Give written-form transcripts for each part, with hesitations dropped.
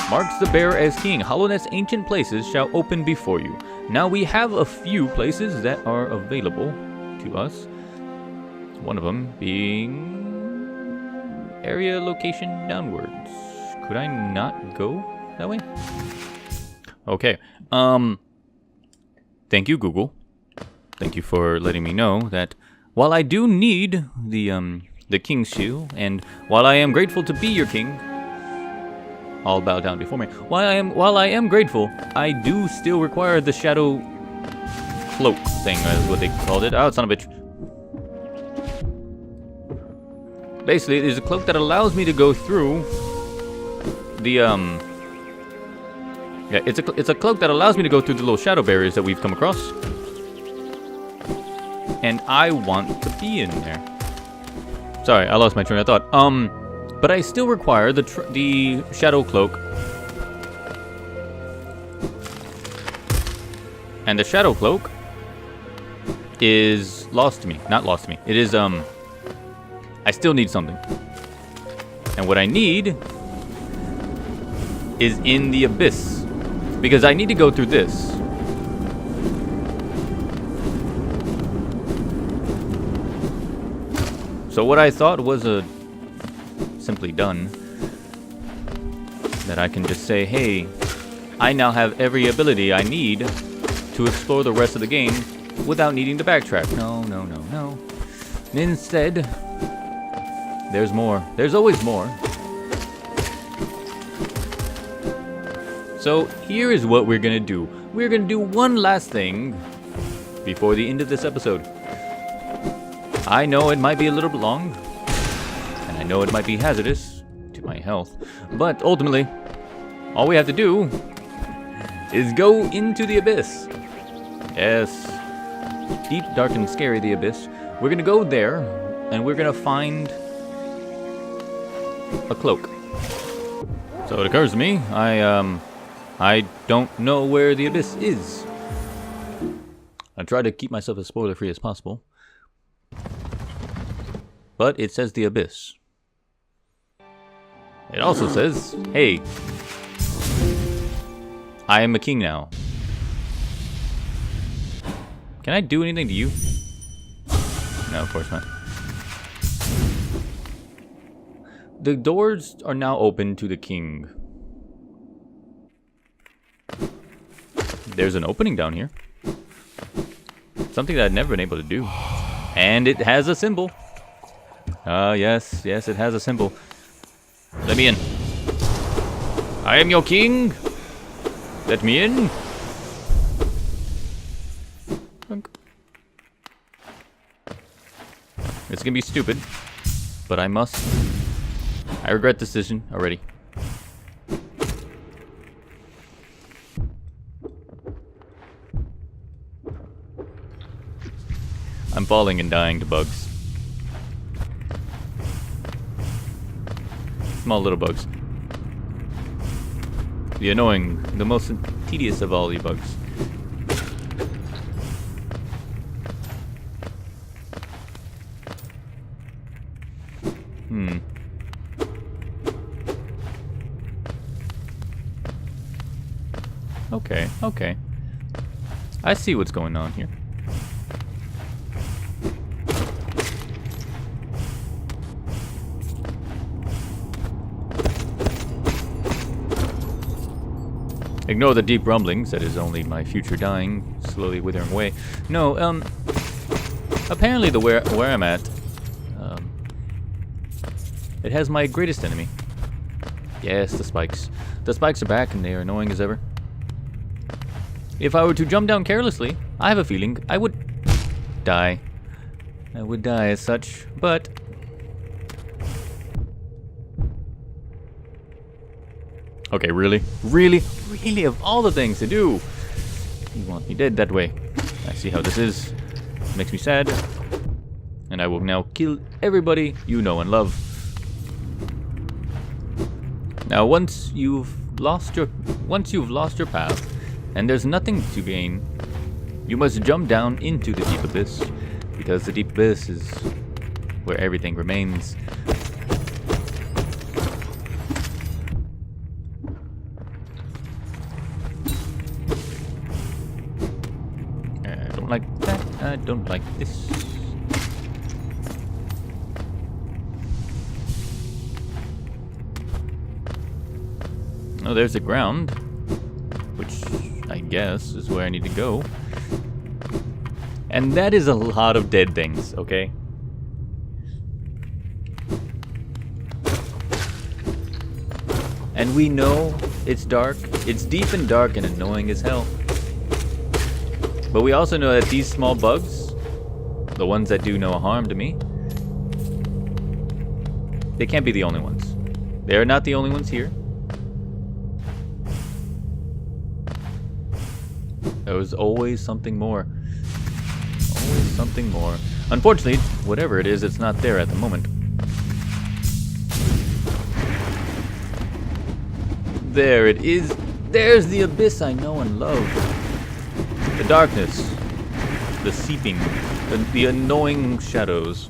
Marks the bearer as king. Hollowness ancient places shall open before you. Now we have a few places that are available to us. One of them being area location downwards. Could I not go that way? Okay. Thank you, Google. Thank you for letting me know that while I do need the king's shield, and while I am grateful to be your king, I'll bow down before me. While I am grateful, I do still require the shadow cloak thing, is what they called it. Oh, son of a bitch. Basically, it is a cloak that allows me to go through the yeah, it's a cloak that allows me to go through the little shadow barriers that we've come across. And I want to be in there. Sorry, I lost my train of thought. But I still require the shadow cloak. And the shadow cloak is lost to me. Not lost to me. It is, I still need something. And what I need is in the abyss. Because I need to go through this. So what I thought was simply done, that I can just say, hey, I now have every ability I need to explore the rest of the game without needing to backtrack. No, no, no, no. Instead, there's more. There's always more. So here is what we're gonna do. We're gonna do one last thing before the end of this episode. I know it might be a little bit long, and I know it might be hazardous to my health, but ultimately, all we have to do is go into the abyss. Yes, deep, dark, and scary, the abyss. We're gonna go there, and we're gonna find a cloak. So it occurs to me, I don't know where the abyss is. I try to keep myself as spoiler-free as possible. But it says the abyss. It also says, hey, I am a king now. Can I do anything to you? No, of course not. The doors are now open to the king. There's an opening down here. Something that I've never been able to do. And it has a symbol. Yes, it has a symbol. Let me in. I am your king. Let me in. It's gonna be stupid, but I must. I regret this decision already. I'm falling and dying to bugs. Small little bugs. The annoying, the most tedious of all the bugs. Okay. I see what's going on here. Ignore the deep rumblings, that is only my future dying, slowly withering away. No, apparently where I'm at, it has my greatest enemy. Yes, the spikes. The spikes are back and they are annoying as ever. If I were to jump down carelessly, I have a feeling I would die. I would die as such, but okay, really? Really? Really, of all the things to do, you want me dead that way. I see how this is. It makes me sad. And I will now kill everybody you know and love. Now, once you've lost your path, and there's nothing to gain, you must jump down into the deep abyss, because the deep abyss is where everything remains. I don't like this. Oh, there's the ground, which I guess is where I need to go. And that is a lot of dead things, okay? And we know it's dark. It's deep and dark and annoying as hell. But we also know that these small bugs, the ones that do no harm to me, they can't be the only ones. They are not the only ones here. There was always something more. Always something more. Unfortunately, whatever it is, it's not there at the moment. There it is. There's the abyss I know and love. The darkness. The seeping. The annoying shadows.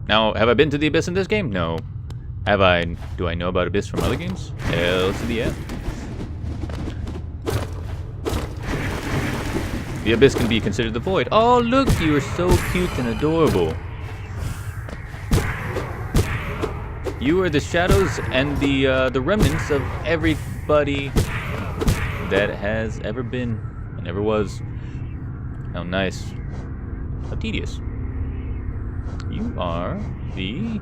Now, have I been to the abyss in this game? No. Have I? Do I know about abyss from other games? Hell to the yeah. The abyss can be considered the void. Oh, look, you are so cute and adorable. You are the shadows and the remnants of everybody that has ever been and ever was. How nice. How tedious. You are the...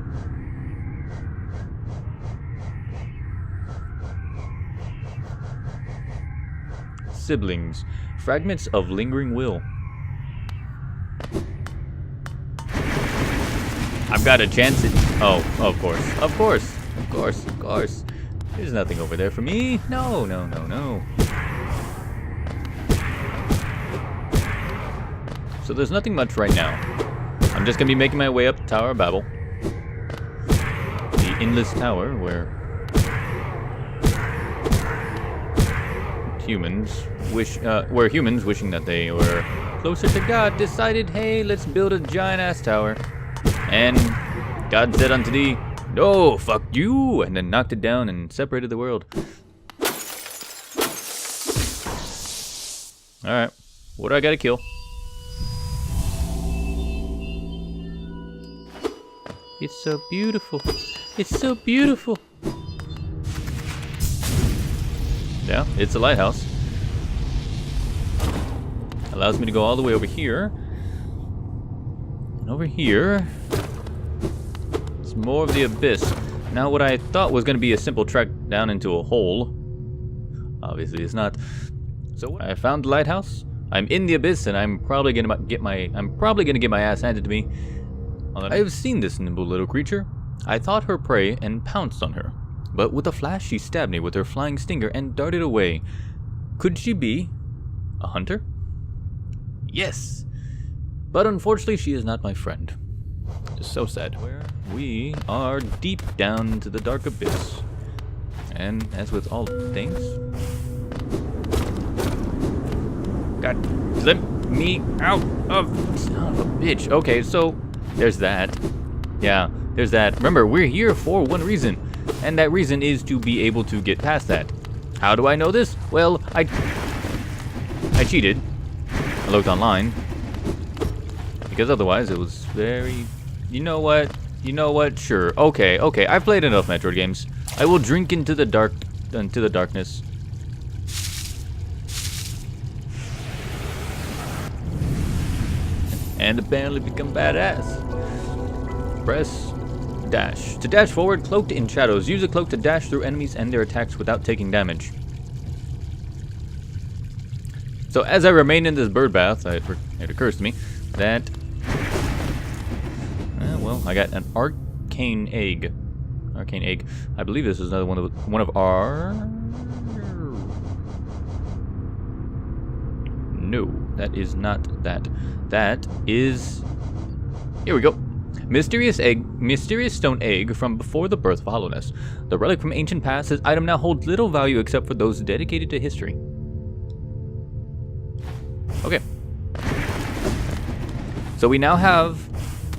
siblings. Fragments of lingering will. I've got a chance at... Oh, of course. Of course. Of course. Of course. There's nothing over there for me. No, no, no, no. So there's nothing much right now. I'm just going to be making my way up the Tower of Babel. The endless tower where humans wishing that they were closer to God decided, hey, let's build a giant-ass tower. And God said unto thee, no, fuck you, and then knocked it down and separated the world. Alright, what do I gotta kill? It's so beautiful. It's so beautiful. Yeah, it's a lighthouse. Allows me to go all the way over here. And over here, it's more of the abyss. Now what I thought was going to be a simple trek down into a hole, obviously it's not. So I found the lighthouse. I'm in the abyss, and I'm probably going to get my ass handed to me. I have seen this nimble little creature. I thought her prey and pounced on her. But with a flash, she stabbed me with her flying stinger and darted away. Could she be a hunter? Yes. But unfortunately, she is not my friend. It's so sad. Where we are deep down into the dark abyss. And as with all things... God, let me out of... Son of a bitch. Okay, so there's that. Yeah, there's that. Remember, we're here for one reason. And that reason is to be able to get past that. How do I know this? Well, I cheated. I looked online. Because otherwise it was very... You know what? You know what? Sure. Okay, okay. I've played enough Metroid games. I will drink into the darkness. And apparently become badass. Press dash. To dash forward, cloaked in shadows. Use a cloak to dash through enemies and their attacks without taking damage. So as I remain in this bird bath, it occurs to me that... well, I got an arcane egg. Arcane egg. I believe this is another one of our... No, that is not that. That is... Here we go. Mysterious stone egg from before the birth of hollowness. The relic from ancient past, this item now holds little value except for those dedicated to history. Okay. So we now have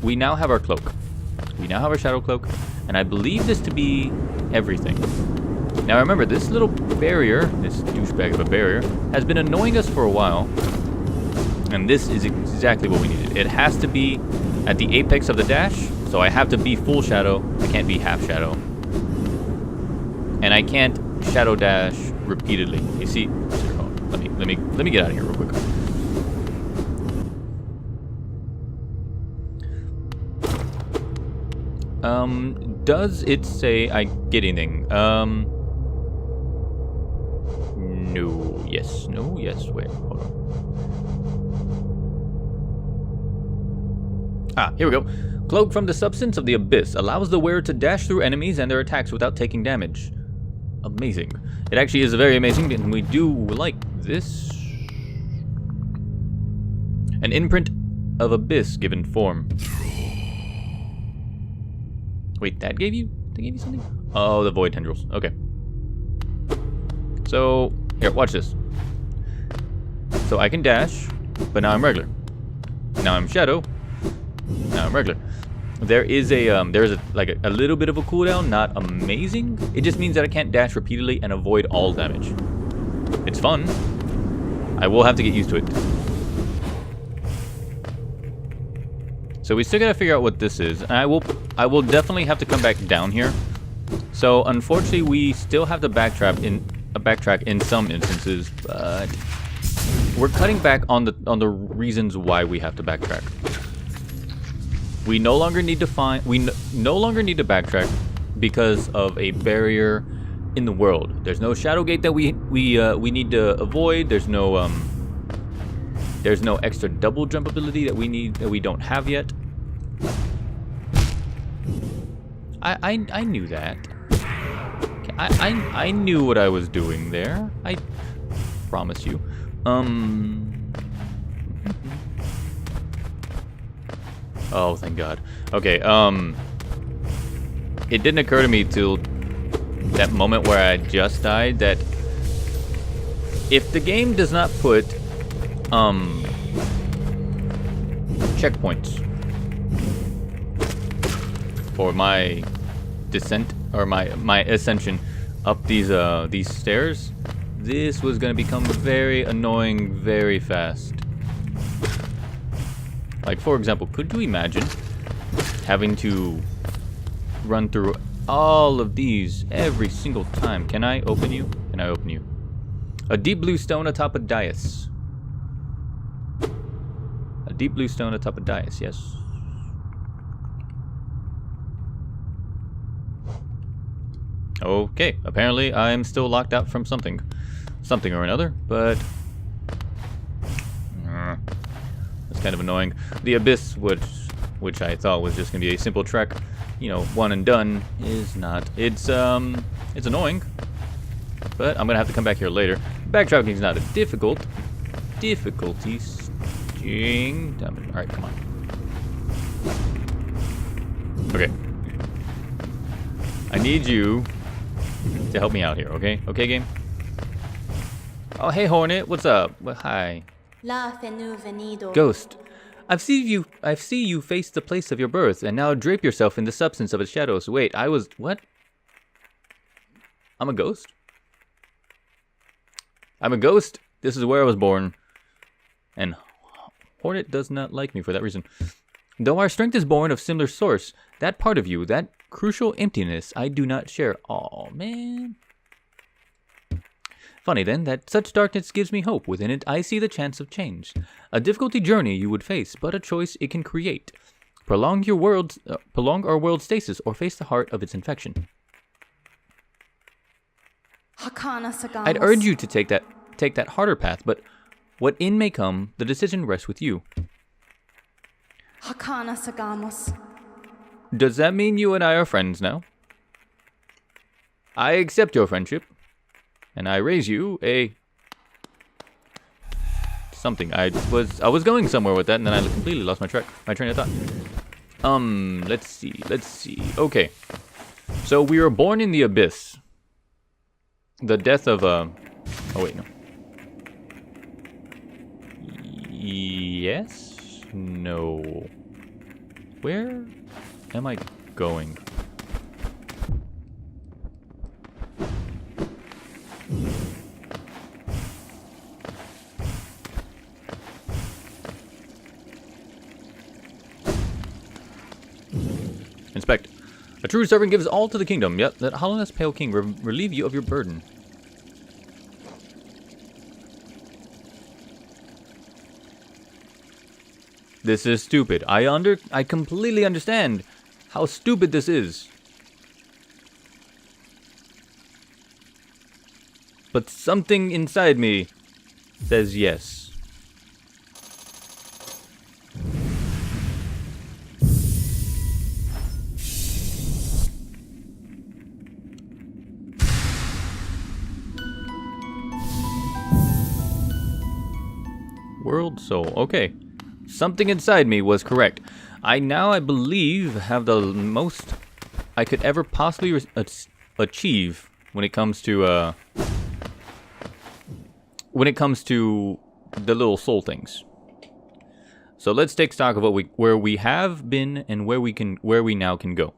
our cloak. We now have our shadow cloak, and I believe this to be everything. Now remember, this little barrier, this douchebag of a barrier, has been annoying us for a while. And this is exactly what we needed. It has to be at the apex of the dash, so I have to be full shadow. I can't be half shadow. And I can't shadow dash repeatedly. You see, let me get out of here real quick. Does it say I get anything? No, yes, wait, hold on. Ah, here we go. Cloak from the substance of the abyss allows the wearer to dash through enemies and their attacks without taking damage. Amazing. It actually is very amazing, and we do like this. An imprint of abyss given form. Wait, that gave you something? Oh, the void tendrils. Okay. So, here, watch this. So I can dash, but now I'm regular. Now I'm shadow. Now I'm regular. There is a like a little bit of a cooldown, not amazing. It just means that I can't dash repeatedly and avoid all damage. It's fun. I will have to get used to it. So we still gotta figure out what this is. And I will definitely have to come back down here. So unfortunately we still have to backtrack in some instances, but we're cutting back on the reasons why we have to backtrack. We no longer need to backtrack because of a barrier in the world. There's no shadow gate that we need to avoid. There's no extra double jump ability that we don't have yet. I knew that. I knew what I was doing there. I promise you. Oh, thank God. Okay, it didn't occur to me till that moment where I just died that if the game does not put checkpoints for my descent or my ascension up these stairs, this was gonna become very annoying very fast. Like, for example, could you imagine having to run through all of these every single time? Can I open you? Can I open you? A deep blue stone atop a dais. A deep blue stone atop a dais, yes. Okay, apparently I'm still locked out from something or another, but it's kind of annoying. The abyss, which I thought was just gonna be a simple trek, you know, one and done, is not. It's annoying, but I'm gonna have to come back here later. Backtracking is not a difficulty. Damn it. All right, come on. Okay. I need you to help me out here, okay? Okay, game? Oh, hey, Hornet. What's up? Well, hi. Ghost. I've seen you face the place of your birth, and now drape yourself in the substance of its shadows. Wait, what? I'm a ghost? I'm a ghost? This is where I was born. And Hornet does not like me for that reason. Though our strength is born of similar source, that part of you, that crucial emptiness, I do not share. Aw, man. Funny then, that such darkness gives me hope. Within it, I see the chance of change. A difficulty journey you would face, but a choice it can create. Prolong our world's stasis, or face the heart of its infection. I'd urge you to take that harder path, but what in may come, the decision rests with you. Does that mean you and I are friends now? I accept your friendship, and I raise you a something. I was going somewhere with that, and then I completely lost my train of thought. Let's see. Okay, so we were born in the abyss. The death of oh wait, no. Yes? No. Where am I going? Inspect. A true servant gives all to the kingdom. Yep, that hollowness pale king relieve you of your burden. This is stupid. I completely understand how stupid this is. But something inside me says yes. World soul. Okay. Something inside me was correct. I believe, have the most I could ever possibly achieve when it comes to the little soul things. So let's take stock of where we have been and where we now can go.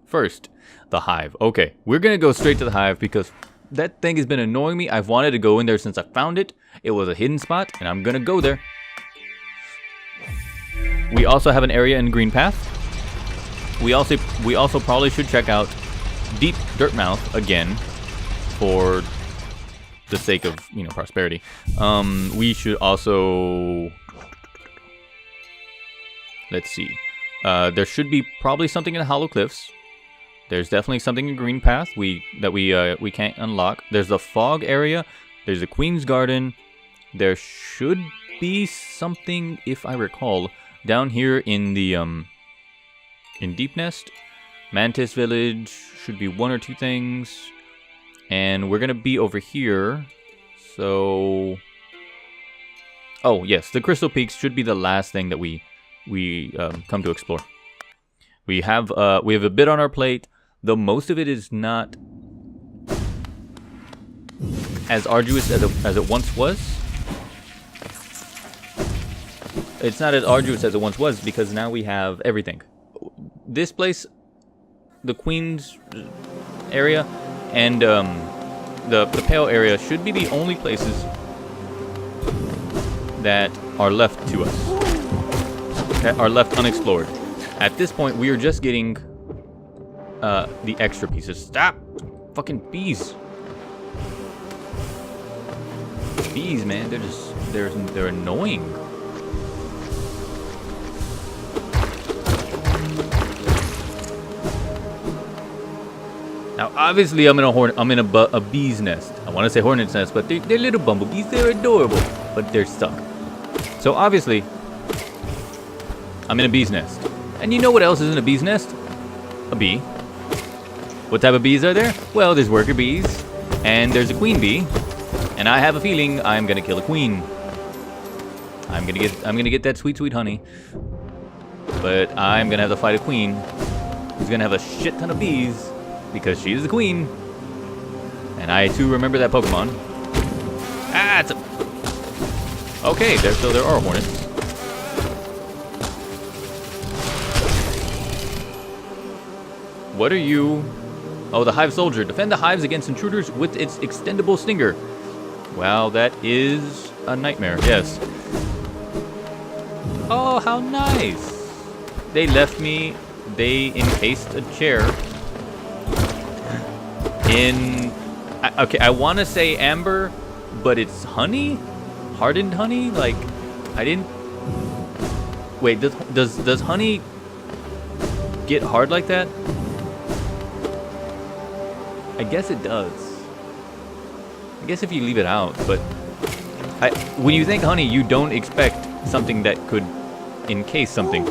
First, the hive. Okay, we're gonna go straight to the hive because that thing has been annoying me. I've wanted to go in there since I found it. It was a hidden spot, and I'm gonna go there. We also have an area in Green Path. We also probably should check out Deep Dirtmouth again for the sake of, you know, prosperity. We should also, let's see. There should be probably something in the Hollow Cliffs. There's definitely something in Green Path that we can't unlock. There's the fog area. There's the Queen's Garden. There should be something, if I recall, down here in the in Deep Nest. Mantis Village should be one or two things. And we're gonna be over here. So, oh yes, the Crystal Peaks should be the last thing that we come to explore. We have a bit on our plate, though most of it is not as arduous as it once was. It's not as arduous as it once was because now we have everything. This place, the Queen's area, and the Pale area should be the only places that are left to us, that are left unexplored. At this point, we are just getting the extra pieces. Stop! Fucking bees. Bees, man, they're annoying. Now, obviously, I'm in a bee's nest. I want to say hornet's nest, but they're little bumblebees. They're adorable, but they're stuck. So obviously, I'm in a bee's nest. And you know what else is in a bee's nest? A bee. What type of bees are there? Well, there's worker bees, and there's a queen bee. And I have a feeling I'm gonna kill a queen. I'm gonna get that sweet, sweet honey. But I'm gonna have to fight a queen who's gonna have a shit ton of bees. Because she is the queen. And I too remember that Pokemon. Ah, it's a... Okay, there are hornets. What are you? Oh, the Hive Soldier. Defend the hives against intruders with its extendable stinger. Well, that is a nightmare, yes. Oh, how nice. They left me, they encased a chair in, okay, I want to say amber, but it's honey? Hardened honey? Like, I didn't, wait, does honey get hard like that? I guess it does. I guess if you leave it out, but when you think honey, you don't expect something that could encase something.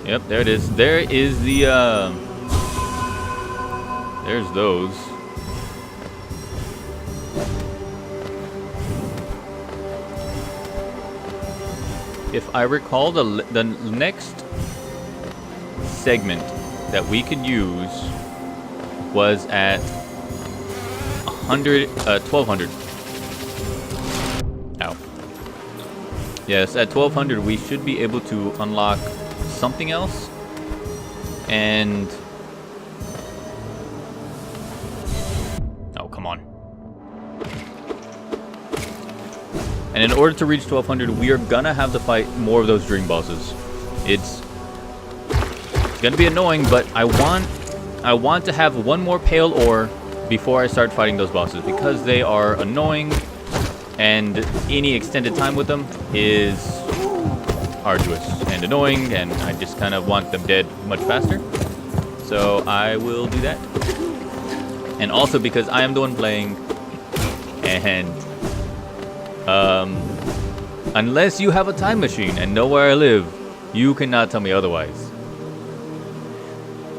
Yep, there it is. There is the, there's those. If I recall, the next segment that we could use was at 1200. Ow. Yes, at 1200 we should be able to unlock something else, and oh, come on. And in order to reach 1200, we are gonna have to fight more of those dream bosses. It's gonna be annoying, but I want to have one more pale ore before I start fighting those bosses, because they are annoying, and any extended time with them is arduous and annoying, and I just kind of want them dead much faster. So I will do that. And also because I am the one playing, and unless you have a time machine and know where I live, you cannot tell me otherwise.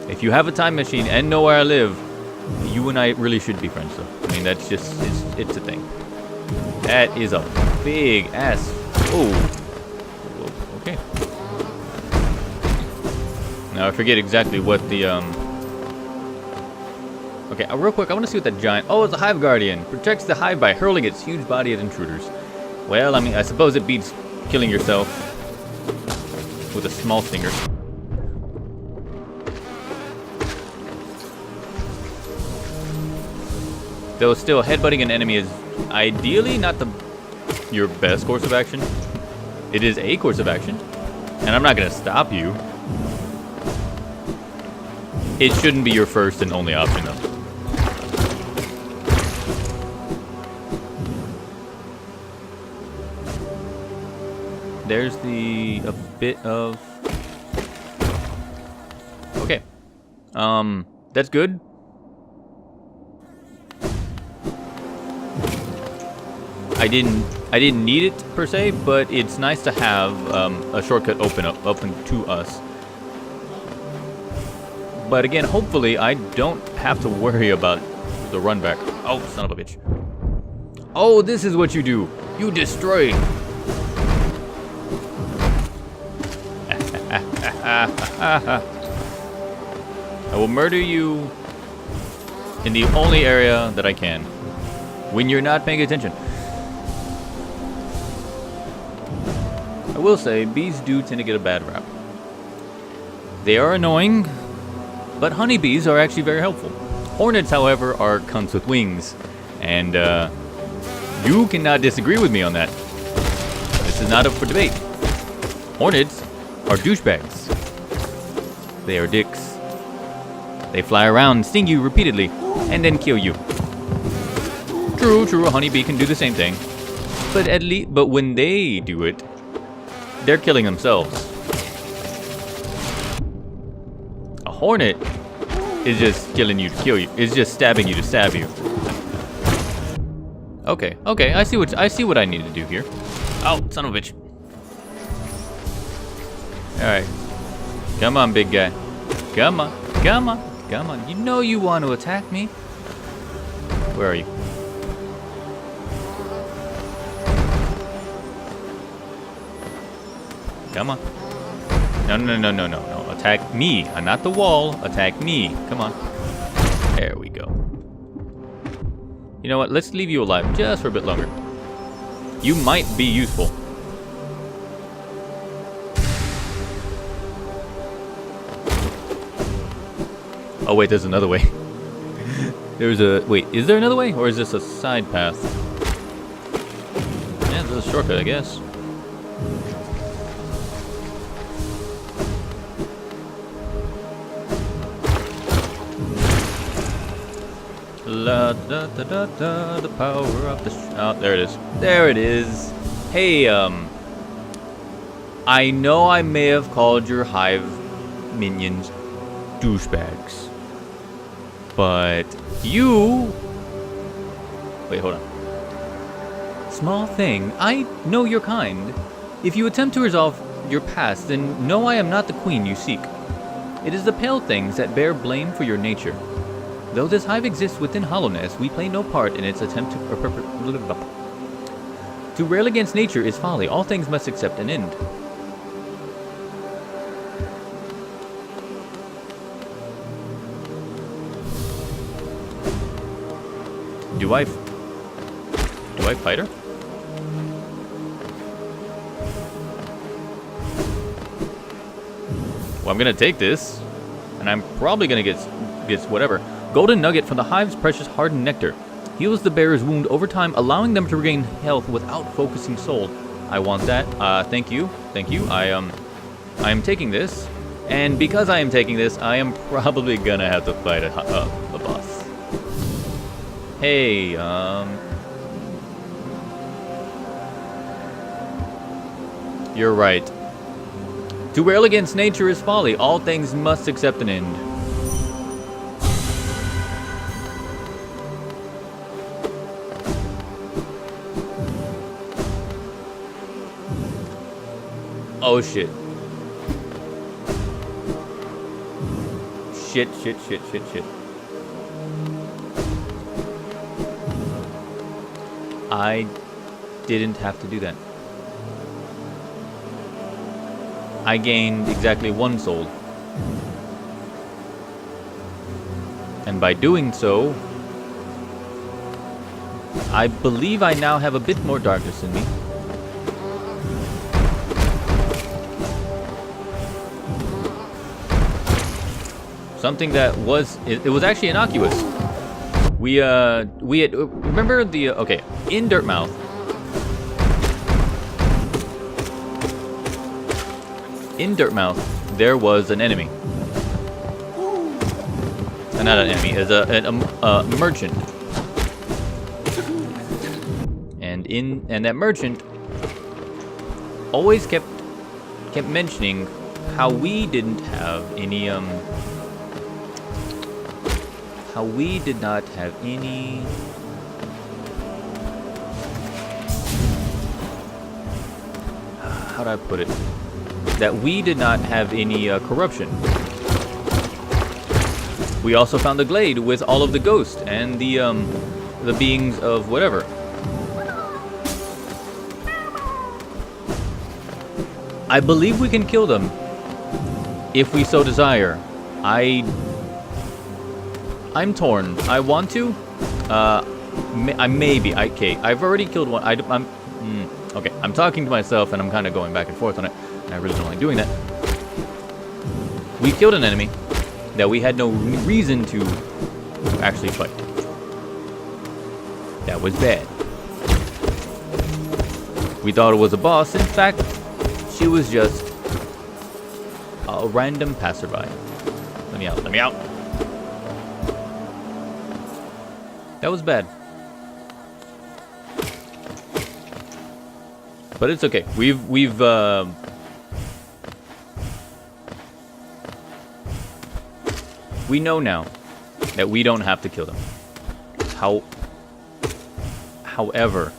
If you have a time machine and know where I live, you and I really should be friends, though. I mean, that's just, it's a thing. That is a big ass. Oh. Okay. Now I forget exactly what the, Okay, real quick, I want to see what that giant... Oh, it's a Hive Guardian. Protects the hive by hurling its huge body at intruders. Well, I mean, I suppose it beats killing yourself with a small stinger. Though still, headbutting an enemy is ideally not your best course of action. It is a course of action, and I'm not going to stop you. It shouldn't be your first and only option, though. There's a bit of... Okay. That's good. I didn't need it per se, but it's nice to have a shortcut open to us. But again, hopefully I don't have to worry about the run back. Oh, son of a bitch. Oh, this is what you do. You destroy. I will murder you in the only area that I can when you're not paying attention. I will say, bees do tend to get a bad rap. They are annoying, but honeybees are actually very helpful. Hornets, however, are cunts with wings, and you cannot disagree with me on that. This is not up for debate. Hornets are douchebags. They are dicks. They fly around, sting you repeatedly, and then kill you. True, a honeybee can do the same thing, but when they do it, they're killing themselves. A hornet is just killing you to kill you. It's just stabbing you to stab you. Okay, I see what I need to do here. Oh, son of a bitch. Alright. Come on, big guy. Come on. You know you want to attack me. Where are you? Come on. No. Attack me. Not the wall. Attack me. Come on. There we go. You know what? Let's leave you alive just for a bit longer. You might be useful. Oh wait, there's another way. Wait, is there another way? Or is this a side path? Yeah, this is a shortcut, I guess. La da da da da, the power of the... Oh, there it is. There it is. Hey, I know I may have called your hive minions douchebags. But you... Wait, hold on. Small thing. I know your kind. If you attempt to resolve your past, then know I am not the queen you seek. It is the pale things that bear blame for your nature. Though this hive exists within hollowness, we play no part in its attempt to rail against nature is folly. All things must accept an end. Do I fight her? Well, I'm gonna take this, and I'm probably gonna get whatever. Golden nugget from the hive's precious hardened nectar. Heals the bearer's wound over time, allowing them to regain health without focusing soul. I want that. Thank you. Thank you. I am taking this. And because I am taking this, I am probably gonna have to fight a boss. Hey, you're right. To rail against nature is folly. All things must accept an end. Oh shit. Shit. I didn't have to do that. I gained exactly 1 soul. And by doing so, I believe I now have a bit more darkness in me. Something that was, it was actually innocuous. We had, remember the, okay, in Dirtmouth, there was an enemy. Not an enemy, as a merchant. And that merchant always kept mentioning how we didn't have any how do I put it? That we did not have any corruption. We also found the glade with all of the ghosts and the beings of whatever. I believe we can kill them if we so desire. I'm torn. I want to. Okay, I've already killed one. Okay, I'm talking to myself and I'm kind of going back and forth on it. And I really don't like doing that. We killed an enemy that we had no reason to actually fight. That was bad. We thought it was a boss. In fact, she was just a random passerby. Let me out. Let me out. That was bad. But it's okay. We know now that we don't have to kill them. However,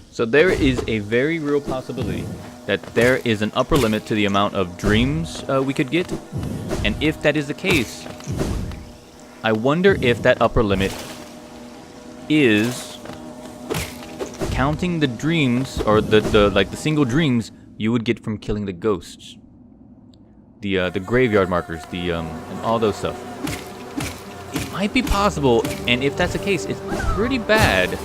so there is a very real possibility that there is an upper limit to the amount of dreams we could get. And if that is the case, I wonder if that upper limit is counting the dreams, or the single dreams you would get from killing the ghosts, the graveyard markers, and all those stuff. It might be possible, and if that's the case, it's pretty bad.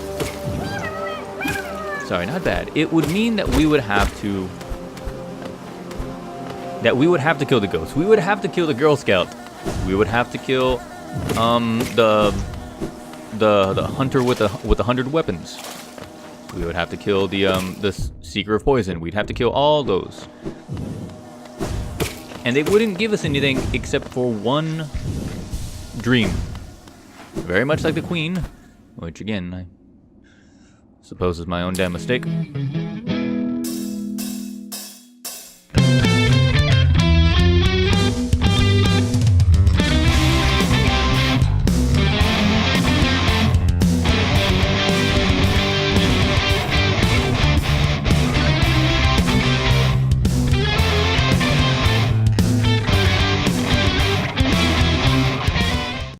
Sorry, not bad. It would mean that we would have to kill the ghosts. We would have to kill the Girl Scout. We would have to kill the hunter with 100 weapons. We would have to kill the Seeker of Poison. We'd have to kill all those. And they wouldn't give us anything except for one dream. Very much like the Queen, which again, I suppose is my own damn mistake.